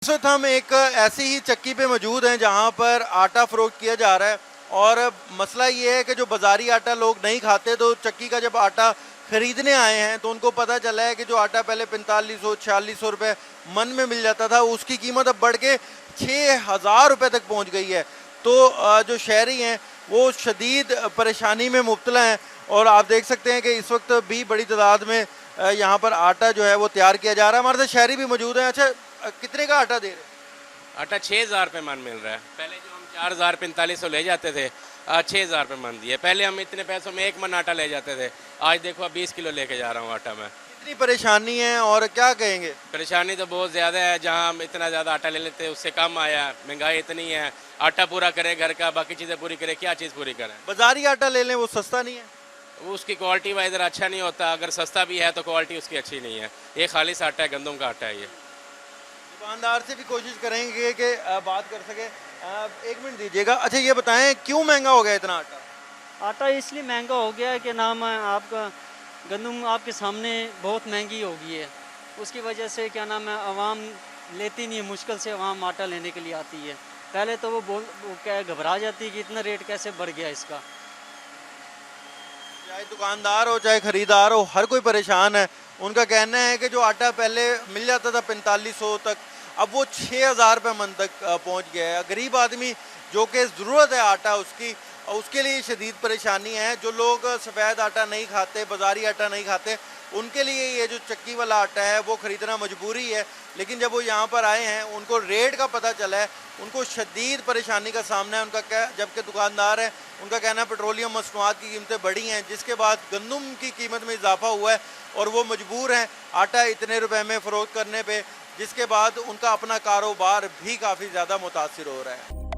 इस वक्त हम एक ऐसी ही चक्की पे मौजूद हैं जहां पर आटा फरोख्त किया जा रहा है और मसला ये है कि जो बाज़ारी आटा लोग नहीं खाते, तो चक्की का जब आटा ख़रीदने आए हैं तो उनको पता चला है कि जो आटा पहले 4500-4600 रुपये मन में मिल जाता था, उसकी कीमत अब बढ़ के 6000 रुपये तक पहुंच गई है। तो जो शहरी हैं वो शदीद परेशानी में मुब्तला हैं और आप देख सकते हैं कि इस वक्त भी बड़ी तादाद में यहाँ पर आटा जो है वो तैयार किया जा रहा है। हमारे साथ शहरी भी मौजूद हैं। अच्छा, कितने का आटा दे रहे हैं? आटा 6000 रुपये मन मिल रहा है। पहले जो हम 4000 4500 ले जाते थे, आज 6000 रुपये मन दिए। पहले हम इतने पैसों में 1 मन आटा ले जाते थे, आज देखो अब 20 किलो लेके जा रहा हूँ आटा मैं। कितनी परेशानी है और क्या कहेंगे? परेशानी तो बहुत ज़्यादा है, जहाँ हम इतना ज़्यादा आटा ले लेते हैं उससे कम आया। महंगाई इतनी है, आटा पूरा करे घर का, बाकी चीज़ें पूरी करे, क्या चीज़ पूरी करें। बाजारी आटा ले लें वो सस्ता नहीं है? वो उसकी क्वालिटी वाइज अच्छा नहीं होता, अगर सस्ता भी है तो क्वालिटी उसकी अच्छी नहीं है। ये खालिश आटा है, गंदम का आटा है ये। दुकानदार से भी कोशिश करेंगे कि बात कर सके। 1 मिनट दीजिएगा। अच्छा, ये बताएं क्यों महंगा हो गया इतना आटा? आटा इसलिए महंगा हो गया है कि नाम है आपका गंदम आपके सामने बहुत महंगी हो गई है। उसकी वजह से क्या नाम है आवाम लेती नहीं है, मुश्किल से आवाम आटा लेने के लिए आती है। पहले तो वो क्या घबरा जाती है कि इतना रेट कैसे बढ़ गया इसका। चाहे दुकानदार हो चाहे ख़रीदार हो, हर कोई परेशान है। उनका कहना है कि जो आटा पहले मिल जाता था 4500 तक, अब वो 6000 रुपये मन तक पहुंच गया है। गरीब आदमी जो कि ज़रूरत है आटा उसके लिए शदीद परेशानी है। जो लोग सफ़ेद आटा नहीं खाते, बाज़ारी आटा नहीं खाते, उनके लिए ये जो चक्की वाला आटा है वो ख़रीदना मजबूरी है। लेकिन जब वो यहाँ पर आए हैं, उनको रेट का पता चला है, उनको शदीद परेशानी का सामना है। उनका क्या, जबकि दुकानदार है उनका कहना है पेट्रोलियम मसनूआत की कीमतें बढ़ी हैं, जिसके बाद गंदम की कीमत में इजाफा हुआ है और वो मजबूर हैं आटा इतने रुपए में फ़रोख्त करने पे, जिसके बाद उनका अपना कारोबार भी काफ़ी ज़्यादा मुतासिर हो रहा है।